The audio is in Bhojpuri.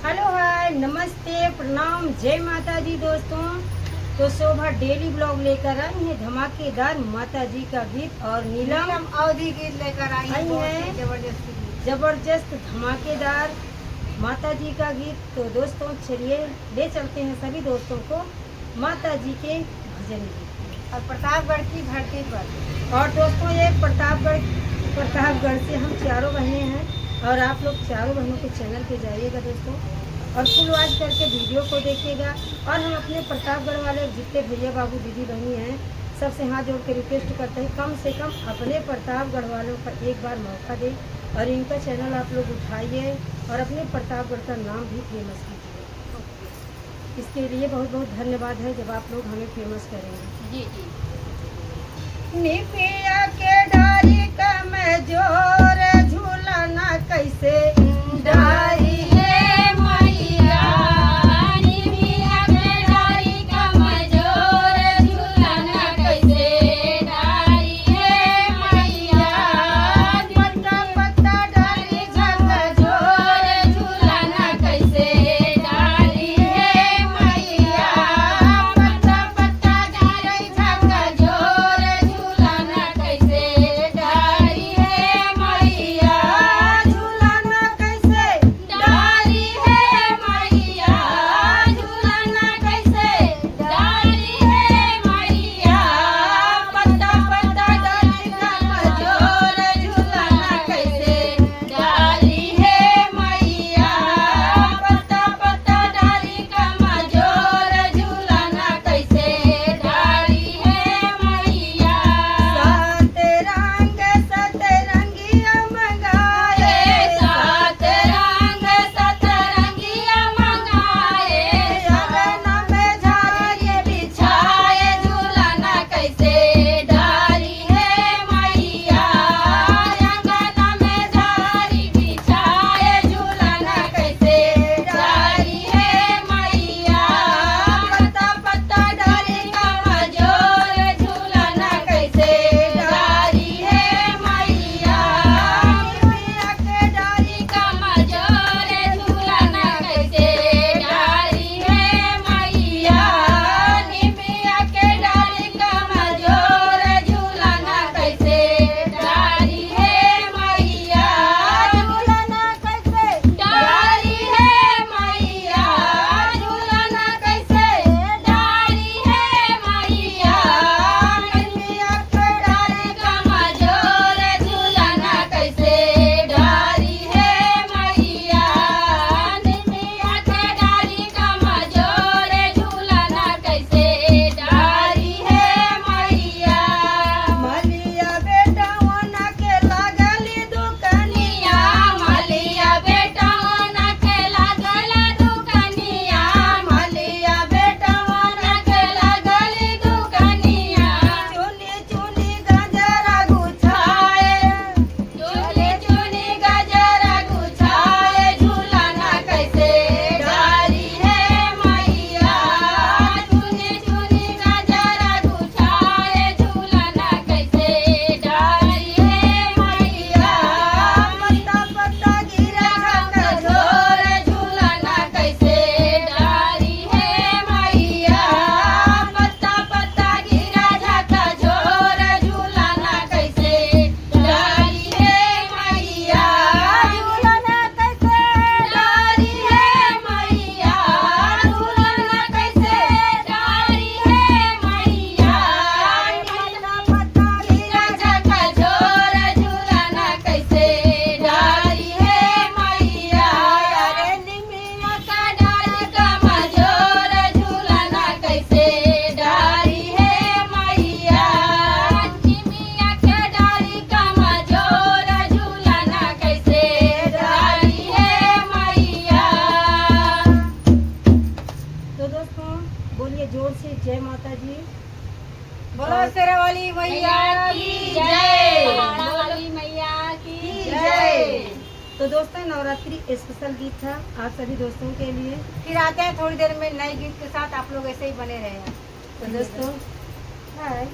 हेलो हाय नमस्ते प्रणाम जय माता दी दोस्तों। तो शोभा डेली ब्लॉग लेकर आई है धमाकेदार माता जी का गीत और नीलम अवधि गीत लेकर आई है जबरदस्त धमाकेदार माता जी का गीत। तो दोस्तों चलिए ले चलते हैं सभी दोस्तों को माता जी के भजन गीत और प्रतापगढ़ की धरती पर। और दोस्तों ये प्रतापगढ़ से हम चारों बहनें हैं और आप लोग चारों बहनों के चैनल पे जाइएगा दोस्तों और फुल वॉच करके वीडियो को देखिएगा। और हम अपने प्रतापगढ़ वाले जितने भैया बाबू दीदी बहनी हैं सबसे हाथ जोड़ के रिक्वेस्ट करते हैं कम से कम अपने प्रतापगढ़ वालों का एक बार मौका दें और इनका चैनल आप लोग उठाइए और अपने प्रतापगढ़ का नाम भी फेमस कीजिए। इसके लिए बहुत बहुत धन्यवाद है जब आप लोग हमें फेमस करेंगे। जी जी। निपिया के डारी का मैं जोर झूलना कैसे डारी है मैया। निपिया के डारी का मैं जोर झूलना कैसे डारी है मैया। पत्ता पत्ता डाली झक जोर झूलना कैसे डारी है मैया। पत्ता पत्ता डाली झक जोर झूलना कैसे डारी है मैया। झूलना कैसे डारी है मैया। झूलना कैसे डारी है मैया। पत्ता पत्ता डाली झक जोर झूलना कैसे डारी है मैया। पत्ता पत्ता डाली कमजोर झूलना कैसे डारी है मैया। सतरंगिया मंगाए सात रंग सतरंगिया मंगाए। अंगना में झाड़ी बिछाए झूलना कैसे डारी है मैया। अंगना में झाड़ी बिछाए झूलना कैसे डारी है मैया। पत्ता पत्ता डाली कमजोर झूलना कैसे डारी है मैया। निपिया के डारी कमजोर झूलना कैसे डारी है मैया। निपिया के डारी कमजोर झूलना कैसे डारी है मैया। झूलना कैसे डारी है मैया। झूलना कैसे डारी है मैया। निपिया के डारी कमजोर झूलना कैसे डारी है मैया। निपिया के डारी कमजोर झूलना कैसे डारी है मैया। मलिया बेटा होना के लागली दुकनिया। मलिया बेटा होना के लागल दुकनिया। मलिया बेटा होना के लागल दुकनिया। चुनी चुनी गजरा गुछाए चुनी चुनी गजरा गुछाए झूलना कैसे डारी है मैया। चुनी चुनी गजरा गुछाए झूलना कैसे डारी है मैया। पत्ता पत्ता गिरा झोर झूलना कैसे डारी है मैया। पत्ता पत्ता गिरा झका झोर झूलना कैसे डारी है मैया। झूलना कैसे डारी है मैया। झूलना कैसे डारी है मैया। पत्ता पत्ता गिरा झका झोर झूलना कैसे डारी है मैया। अरे निमिया का डारी कमजोर झूलना कैसे डारी है मैया। निमिया के डारी कमजोर झूलना कैसे डारी है मैया। तो दोस्तों बोलिए जोर से जय माता जी। बोलो शेरावाली मैया की जय। वाली मैया की जय। तो दोस्तों नवरात्रि स्पेशल गीत था आप सभी दोस्तों के लिए। फिर आते हैं थोड़ी देर में नए गीत के साथ। आप लोग ऐसे ही बने रहे। तो दोस्तों हाय